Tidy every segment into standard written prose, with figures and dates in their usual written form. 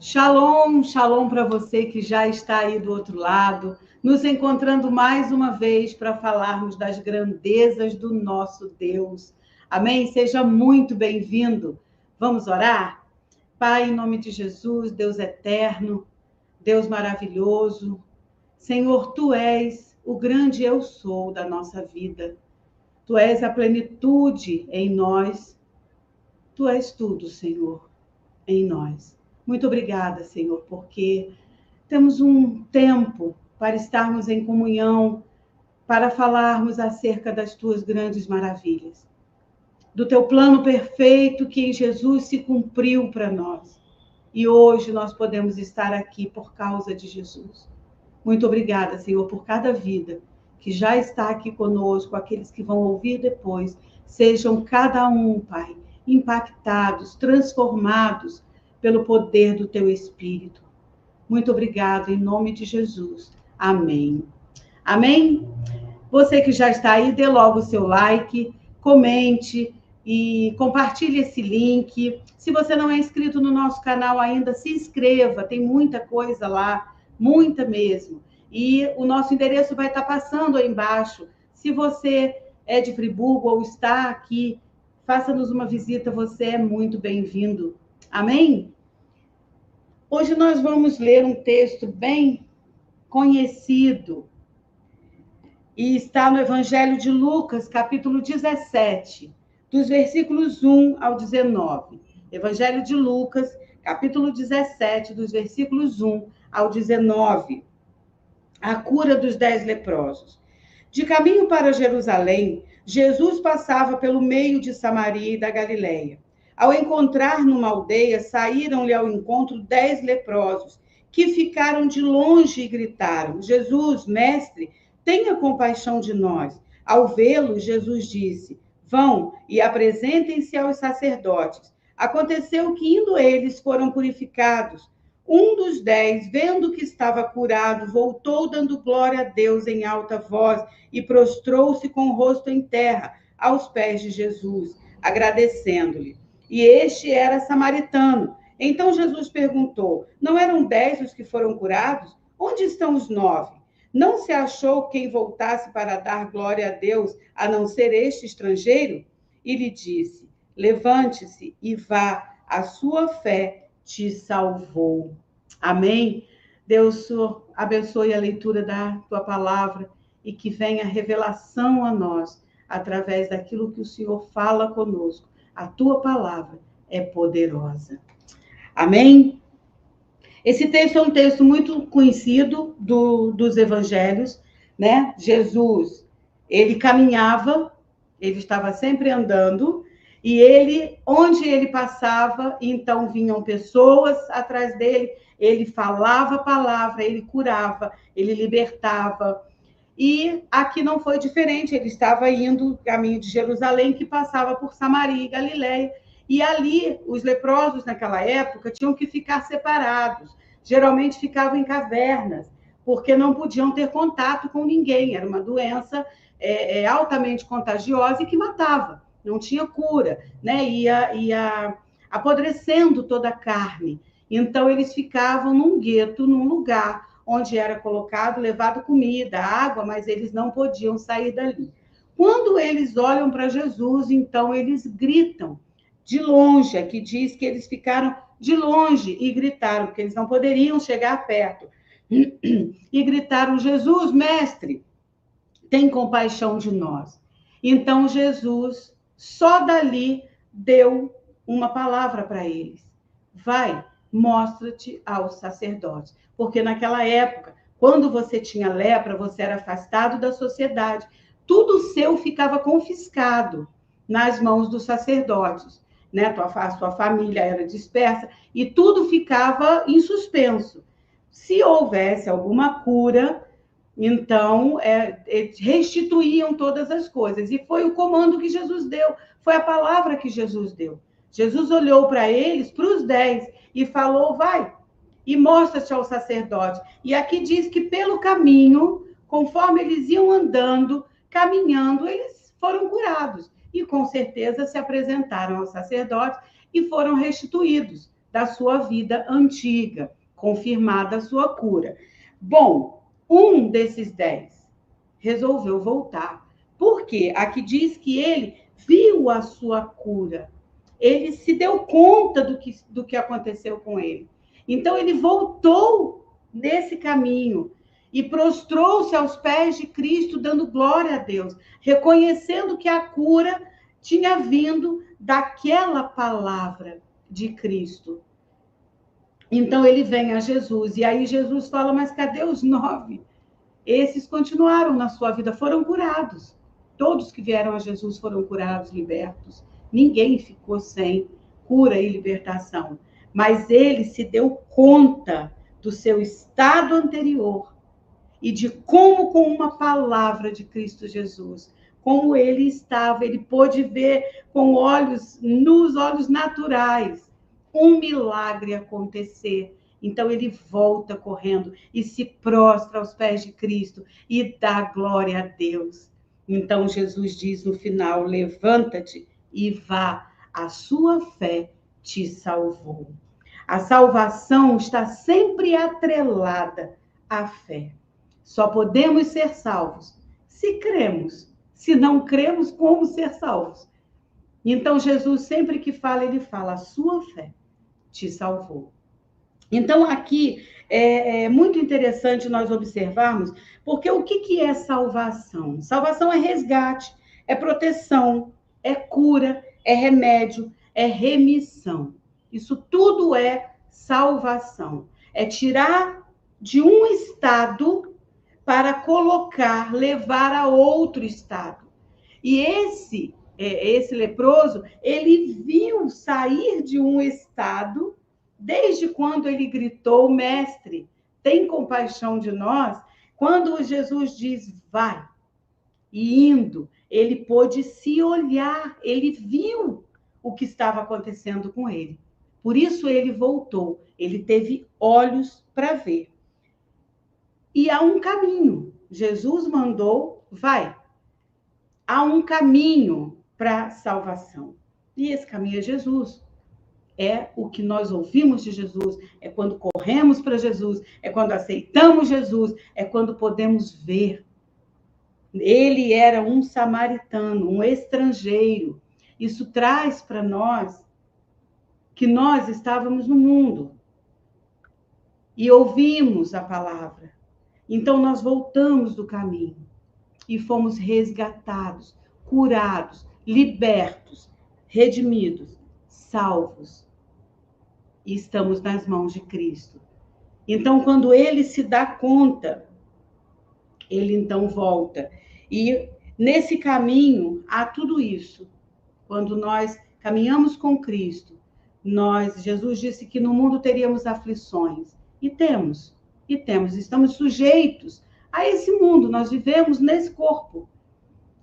Shalom, shalom para você que já está aí do outro lado, nos encontrando mais uma vez para falarmos das grandezas do nosso Deus. Amém? Seja muito bem-vindo. Vamos orar? Pai, em nome de Jesus, Deus eterno, Deus maravilhoso, Senhor, Tu és o grande eu sou da nossa vida. Tu és a plenitude em nós. Tu és tudo, Senhor, em nós. Muito obrigada, Senhor, porque temos um tempo para estarmos em comunhão, para falarmos acerca das tuas grandes maravilhas, do teu plano perfeito que em Jesus se cumpriu para nós. E hoje nós podemos estar aqui por causa de Jesus. Muito obrigada, Senhor, por cada vida que já está aqui conosco, aqueles que vão ouvir depois, sejam cada um, Pai, impactados, transformados pelo poder do teu Espírito. Muito obrigado, em nome de Jesus. Amém. Amém? Você que já está aí, dê logo o seu like, comente e compartilhe esse link. Se você não é inscrito no nosso canal ainda, se inscreva, tem muita coisa lá, muita mesmo. E o nosso endereço vai estar passando aí embaixo. Se você é de Friburgo ou está aqui, faça-nos uma visita, você é muito bem-vindo. Amém? Hoje nós vamos ler um texto bem conhecido e está no Evangelho de Lucas, capítulo 17, dos versículos 1 ao 19. Evangelho de Lucas, capítulo 17, dos versículos 1 ao 19. A cura dos 10 leprosos. De caminho para Jerusalém, Jesus passava pelo meio de Samaria e da Galileia. Ao encontrar numa aldeia, saíram-lhe ao encontro 10 leprosos, que ficaram de longe e gritaram: Jesus, mestre, tenha compaixão de nós. Ao vê-lo, Jesus disse: vão e apresentem-se aos sacerdotes. Aconteceu que, indo eles, foram purificados. Um dos 10, vendo que estava curado, voltou dando glória a Deus em alta voz e prostrou-se com o rosto em terra aos pés de Jesus, agradecendo-lhe. E este era samaritano. Então Jesus perguntou: não eram 10 os que foram curados? Onde estão os 9? Não se achou quem voltasse para dar glória a Deus, a não ser este estrangeiro? E lhe disse: levante-se e vá, a sua fé te salvou. Amém? Deus abençoe a leitura da tua palavra e que venha revelação a nós através daquilo que o Senhor fala conosco. A tua palavra é poderosa. Amém? Esse texto é um texto muito conhecido dos evangelhos, né? Jesus, ele caminhava, ele estava sempre andando, e ele, onde ele passava, então vinham pessoas atrás dele, ele falava a palavra, ele curava, ele libertava. E aqui não foi diferente, ele estava indo caminho de Jerusalém, que passava por Samaria e Galileia, e ali os leprosos naquela época tinham que ficar separados, geralmente ficavam em cavernas, porque não podiam ter contato com ninguém, era uma doença altamente contagiosa e que matava, não tinha cura, né? Ia apodrecendo toda a carne. Então eles ficavam num gueto, num lugar onde era colocado, levado comida, água, mas eles não podiam sair dali. Quando eles olham para Jesus, então eles gritam de longe, aqui diz que eles ficaram de longe e gritaram, porque eles não poderiam chegar perto. E gritaram: Jesus, mestre, tem compaixão de nós. Então Jesus, só dali, deu uma palavra para eles: vai, mostra-te aos sacerdotes. Porque naquela época, quando você tinha lepra, você era afastado da sociedade. Tudo seu ficava confiscado nas mãos dos sacerdotes. Né? A sua família era dispersa e tudo ficava em suspenso. Se houvesse alguma cura, então restituíam todas as coisas. E foi o comando que Jesus deu, foi a palavra que Jesus deu. Jesus olhou para eles, para os 10, e falou: vai, e mostra-te ao sacerdote. E aqui diz que pelo caminho, conforme eles iam andando, caminhando, eles foram curados. E com certeza se apresentaram ao sacerdote e foram restituídos, da sua vida antiga, confirmada a sua cura. Bom, um desses 10 resolveu voltar. Por quê? Aqui diz que ele viu a sua cura. Ele se deu conta do que aconteceu com ele. Então, ele voltou nesse caminho e prostrou-se aos pés de Cristo, dando glória a Deus, reconhecendo que a cura tinha vindo daquela palavra de Cristo. Então, ele vem a Jesus, e aí Jesus fala, mas cadê os 9? Esses continuaram na sua vida, foram curados. Todos que vieram a Jesus foram curados, libertos. Ninguém ficou sem cura e libertação. Mas ele se deu conta do seu estado anterior e de como, com uma palavra de Cristo Jesus, como ele estava, ele pôde ver com nos olhos naturais, um milagre acontecer. Então ele volta correndo e se prostra aos pés de Cristo e dá glória a Deus. Então Jesus diz no final, levanta-te e vá, a sua fé te salvou. A salvação está sempre atrelada à fé. Só podemos ser salvos se cremos. Se não cremos, como ser salvos? Então Jesus sempre que fala, ele fala, a sua fé te salvou. Então, aqui é muito interessante nós observarmos, porque o que é salvação? Salvação é resgate, é proteção, é cura, é remédio, é remissão. Isso tudo é salvação. É tirar de um estado para colocar, levar a outro estado. E esse leproso, ele viu sair de um estado. Desde quando ele gritou, mestre, tem compaixão de nós, quando Jesus diz, vai, e indo, ele pôde se olhar, ele viu o que estava acontecendo com ele. Por isso ele voltou, ele teve olhos para ver. E há um caminho, Jesus mandou, vai. Há um caminho para a salvação. E esse caminho é Jesus. É o que nós ouvimos de Jesus, é quando corremos para Jesus, é quando aceitamos Jesus, é quando podemos ver. Ele era um samaritano, um estrangeiro. Isso traz para nós que nós estávamos no mundo e ouvimos a palavra. Então nós voltamos do caminho e fomos resgatados, curados, libertos, redimidos, salvos. E estamos nas mãos de Cristo. Então, quando ele se dá conta, ele então volta. E nesse caminho há tudo isso. Quando nós caminhamos com Cristo, Jesus disse que no mundo teríamos aflições. E temos, estamos sujeitos a esse mundo, nós vivemos nesse corpo,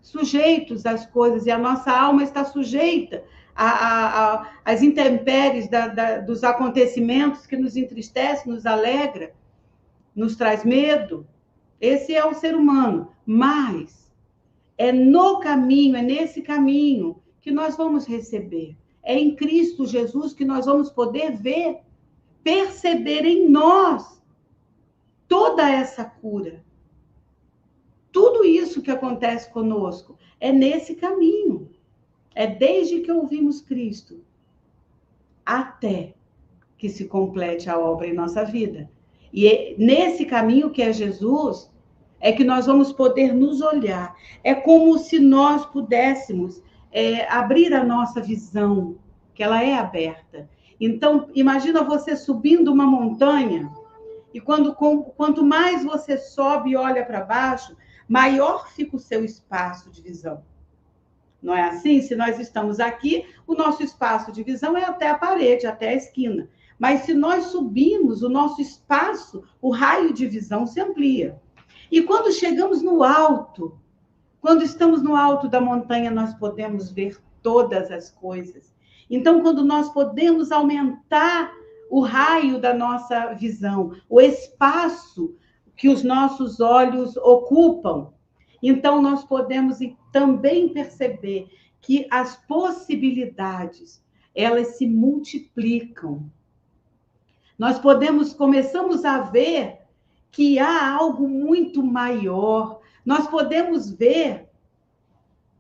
sujeitos às coisas, e a nossa alma está sujeita as intempéries dos acontecimentos que nos entristece, nos alegra, nos traz medo. Esse é o ser humano. Mas é no caminho, é nesse caminho que nós vamos receber. É em Cristo Jesus que nós vamos poder ver, perceber em nós toda essa cura. Tudo isso que acontece conosco é nesse caminho. É desde que ouvimos Cristo até que se complete a obra em nossa vida. E é nesse caminho que é Jesus, é que nós vamos poder nos olhar. É como se nós pudéssemos abrir a nossa visão, que ela é aberta. Então, imagina você subindo uma montanha, e quanto mais você sobe e olha para baixo, maior fica o seu espaço de visão. Não é assim? Se nós estamos aqui, o nosso espaço de visão é até a parede, até a esquina. Mas se nós subimos, o nosso espaço, o raio de visão se amplia. E quando chegamos no alto, quando estamos no alto da montanha, nós podemos ver todas as coisas. Então, quando nós podemos aumentar o raio da nossa visão, o espaço que os nossos olhos ocupam, então nós podemos também perceber que as possibilidades, elas se multiplicam. Começamos a ver que há algo muito maior. Nós podemos ver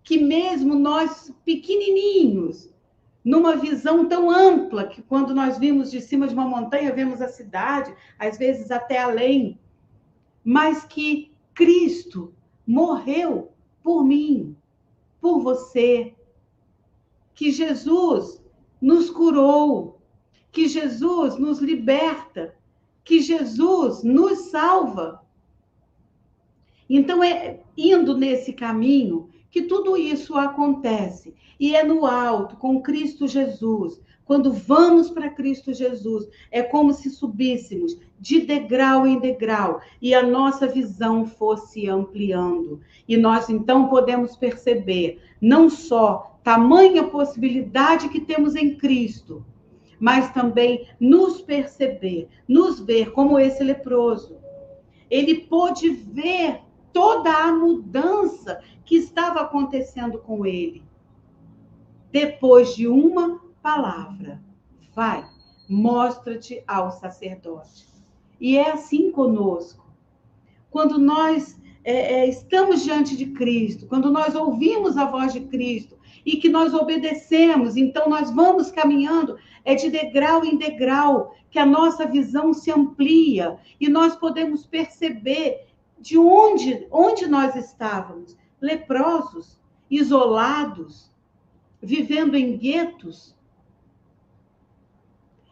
que mesmo nós pequenininhos, numa visão tão ampla, que quando nós vimos de cima de uma montanha, vemos a cidade, às vezes até além, mas que Cristo morreu por mim, por você, que Jesus nos curou, que Jesus nos liberta, que Jesus nos salva. Então, é indo nesse caminho que tudo isso acontece. E é no alto, com Cristo Jesus. Quando vamos para Cristo Jesus, é como se subíssemos de degrau em degrau e a nossa visão fosse ampliando. E nós, então, podemos perceber não só tamanha possibilidade que temos em Cristo, mas também nos perceber, nos ver como esse leproso. Ele pôde ver toda a mudança que estava acontecendo com ele. Depois de uma palavra, vai, mostra-te ao sacerdote. E é assim conosco. Quando nós estamos diante de Cristo, quando nós ouvimos a voz de Cristo e que nós obedecemos, então nós vamos caminhando de degrau em degrau, que a nossa visão se amplia e nós podemos perceber de onde nós estávamos, leprosos, isolados, vivendo em guetos,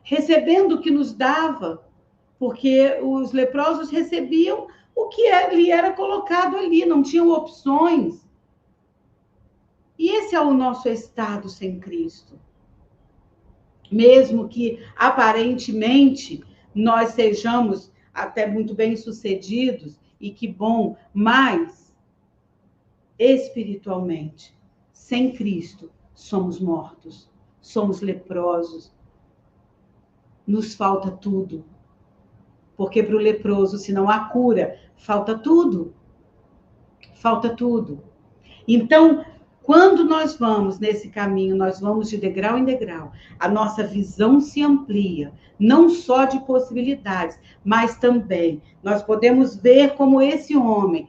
recebendo o que nos dava, porque os leprosos recebiam o que lhe era colocado ali, não tinham opções. E esse é o nosso estado sem Cristo. Mesmo que aparentemente nós sejamos até muito bem-sucedidos, e que bom, mas espiritualmente, sem Cristo, somos mortos, somos leprosos, nos falta tudo. Porque para o leproso, se não há cura, falta tudo. Falta tudo. Então, quando nós vamos nesse caminho, nós vamos de degrau em degrau, a nossa visão se amplia, não só de possibilidades, mas também nós podemos ver como esse homem,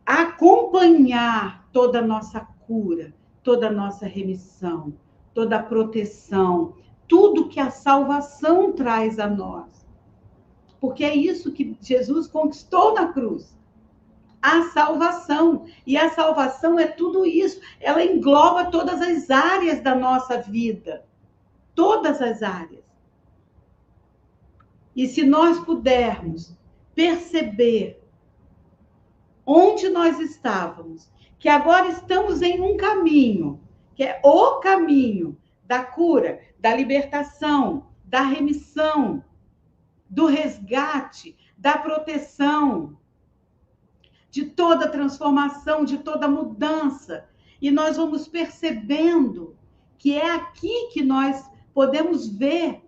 acompanhar toda a nossa cura, toda a nossa remissão, toda a proteção, tudo que a salvação traz a nós. Porque é isso que Jesus conquistou na cruz. A salvação. E a salvação é tudo isso. Ela engloba todas as áreas da nossa vida. Todas as áreas. E se nós pudermos perceber onde nós estávamos, que agora estamos em um caminho, que é o caminho da cura, da libertação, da remissão, do resgate, da proteção, de toda transformação, de toda mudança. E nós vamos percebendo que é aqui que nós podemos ver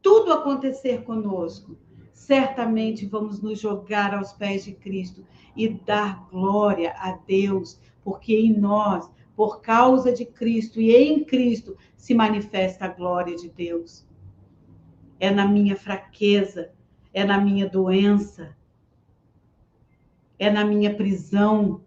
tudo acontecer conosco. Certamente vamos nos jogar aos pés de Cristo e dar glória a Deus, porque em nós, por causa de Cristo e em Cristo, se manifesta a glória de Deus. É na minha fraqueza, é na minha doença, é na minha prisão,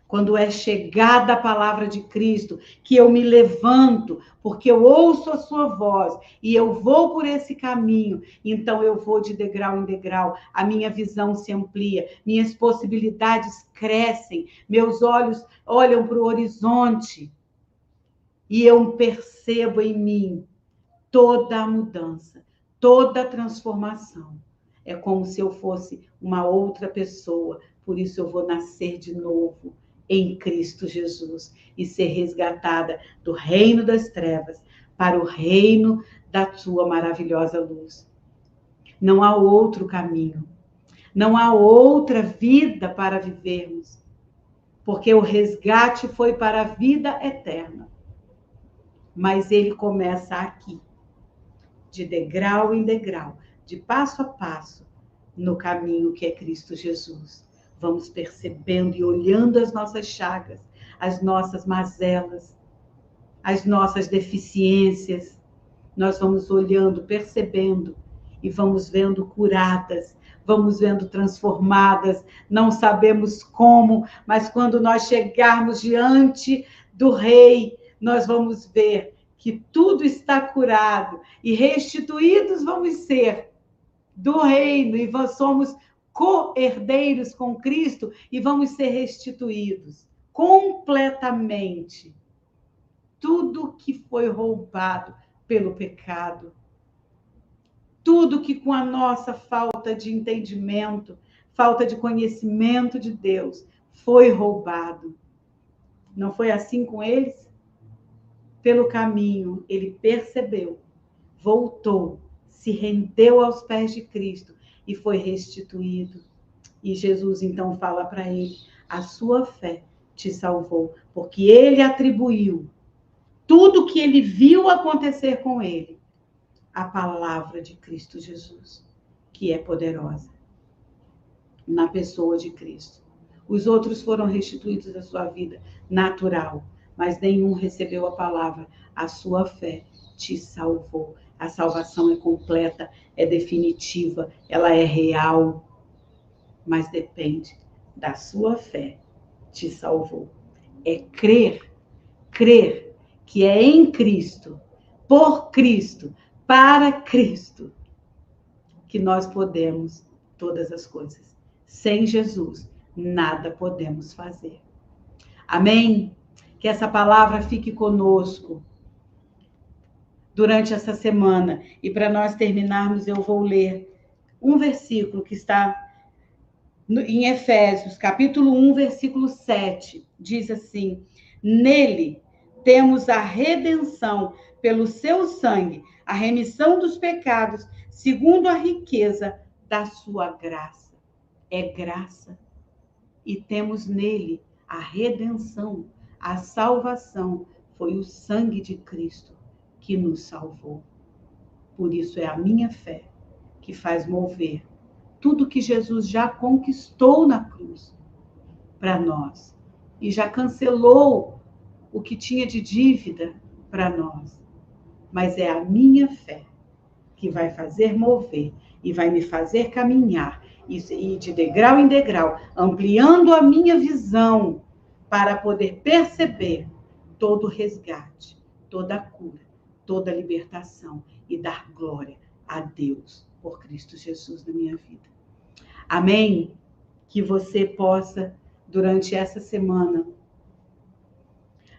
quando é chegada a palavra de Cristo, que eu me levanto, porque eu ouço a sua voz e eu vou por esse caminho, então eu vou de degrau em degrau, a minha visão se amplia, minhas possibilidades crescem, meus olhos olham para o horizonte e eu percebo em mim toda a mudança, toda a transformação. É como se eu fosse uma outra pessoa, por isso eu vou nascer de novo em Cristo Jesus e ser resgatada do reino das trevas para o reino da sua maravilhosa luz. Não há outro caminho, não há outra vida para vivermos, porque o resgate foi para a vida eterna. Mas ele começa aqui, de degrau em degrau, de passo a passo, no caminho que é Cristo Jesus. Vamos percebendo e olhando as nossas chagas, as nossas mazelas, as nossas deficiências. Nós vamos olhando, percebendo e vamos vendo curadas, vamos vendo transformadas, não sabemos como, mas quando nós chegarmos diante do Rei, nós vamos ver que tudo está curado e restituídos vamos ser do reino e somos co-herdeiros com Cristo e vamos ser restituídos completamente. Tudo que foi roubado pelo pecado, tudo que com a nossa falta de entendimento, falta de conhecimento de Deus, foi roubado. Não foi assim com eles? Pelo caminho, ele percebeu, voltou, se rendeu aos pés de Cristo e foi restituído. E Jesus então fala para ele: a sua fé te salvou, porque ele atribuiu tudo que ele viu acontecer com ele à palavra de Cristo Jesus, que é poderosa na pessoa de Cristo. Os outros foram restituídos da sua vida natural, mas nenhum recebeu a palavra. A sua fé te salvou. A salvação é completa, é definitiva, ela é real, mas depende da sua fé. Te salvou. É crer que é em Cristo, por Cristo, para Cristo, que nós podemos todas as coisas. Sem Jesus, nada podemos fazer. Amém? Que essa palavra fique conosco durante essa semana. E para nós terminarmos, eu vou ler um versículo que está em Efésios, capítulo 1, versículo 7. Diz assim: nele temos a redenção pelo seu sangue, a remissão dos pecados, segundo a riqueza da sua graça. É graça. E temos nele a redenção, a salvação. Foi o sangue de Cristo que nos salvou. Por isso é a minha fé que faz mover tudo que Jesus já conquistou na cruz para nós. E já cancelou o que tinha de dívida para nós. Mas é a minha fé que vai fazer mover e vai me fazer caminhar e de degrau em degrau, ampliando a minha visão para poder perceber todo o resgate, toda a cura, toda a libertação e dar glória a Deus por Cristo Jesus na minha vida. Amém? Que você possa, durante essa semana,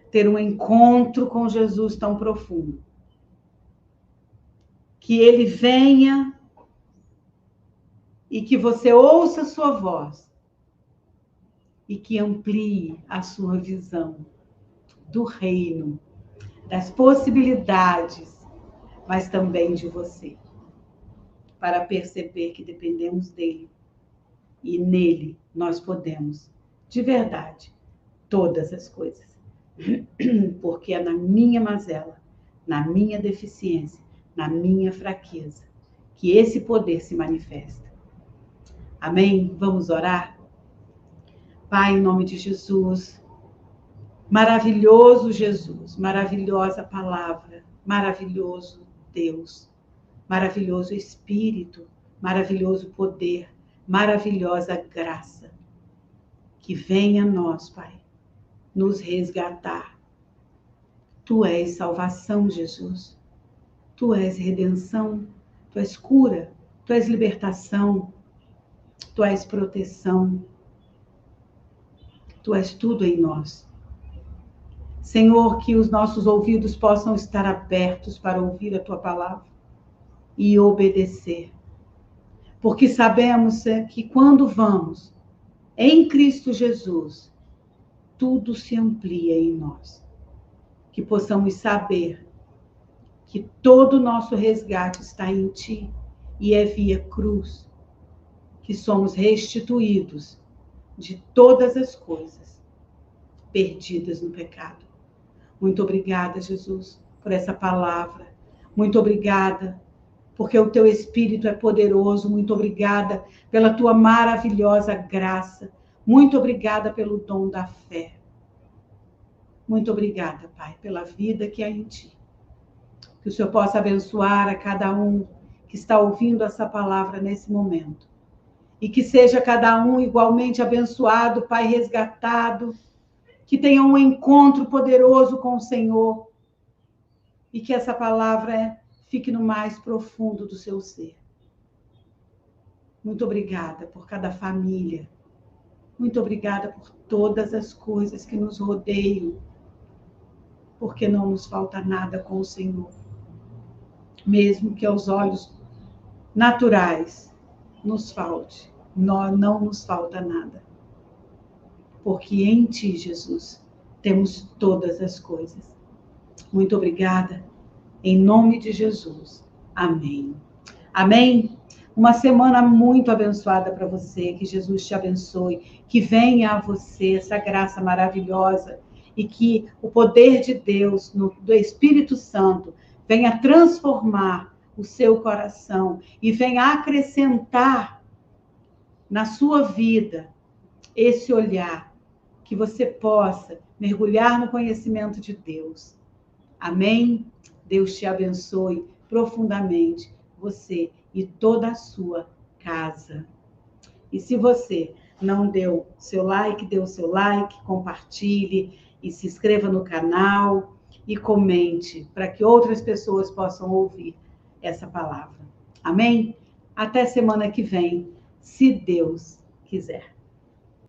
ter um encontro com Jesus tão profundo. Que ele venha e que você ouça a sua voz e que amplie a sua visão do reino, das possibilidades, mas também de você, para perceber que dependemos dele e nele nós podemos, de verdade, todas as coisas. Porque é na minha mazela, na minha deficiência, na minha fraqueza, que esse poder se manifesta. Amém? Vamos orar? Pai, em nome de Jesus, maravilhoso Jesus, maravilhosa palavra, maravilhoso Deus, maravilhoso Espírito, maravilhoso poder, maravilhosa graça, que venha a nós, Pai, nos resgatar. Tu és salvação, Jesus. Tu és redenção, Tu és cura, Tu és libertação, Tu és proteção. Tu és tudo em nós. Senhor, que os nossos ouvidos possam estar abertos para ouvir a Tua palavra e obedecer. Porque sabemos que quando vamos em Cristo Jesus, tudo se amplia em nós. Que possamos saber que todo o nosso resgate está em Ti e é via cruz que somos restituídos de todas as coisas perdidas no pecado. Muito obrigada, Jesus, por essa palavra. Muito obrigada, porque o Teu Espírito é poderoso. Muito obrigada pela Tua maravilhosa graça. Muito obrigada pelo dom da fé. Muito obrigada, Pai, pela vida que há em Ti. Que o Senhor possa abençoar a cada um que está ouvindo essa palavra nesse momento. E que seja cada um igualmente abençoado, Pai, resgatado, que tenha um encontro poderoso com o Senhor e que essa palavra fique no mais profundo do seu ser. Muito obrigada por cada família. Muito obrigada por todas as coisas que nos rodeiam, porque não nos falta nada com o Senhor. Mesmo que aos olhos naturais nos falte, não nos falta nada. Porque em Ti, Jesus, temos todas as coisas. Muito obrigada. Em nome de Jesus. Amém. Amém? Uma semana muito abençoada para você. Que Jesus te abençoe. Que venha a você essa graça maravilhosa. E que o poder de Deus, do Espírito Santo, venha transformar o seu coração. E venha acrescentar na sua vida esse olhar. Que você possa mergulhar no conhecimento de Deus. Amém? Deus te abençoe profundamente, você e toda a sua casa. E se você não deu seu like, dê o seu like, compartilhe e se inscreva no canal e comente para que outras pessoas possam ouvir essa palavra. Amém? Até semana que vem, se Deus quiser.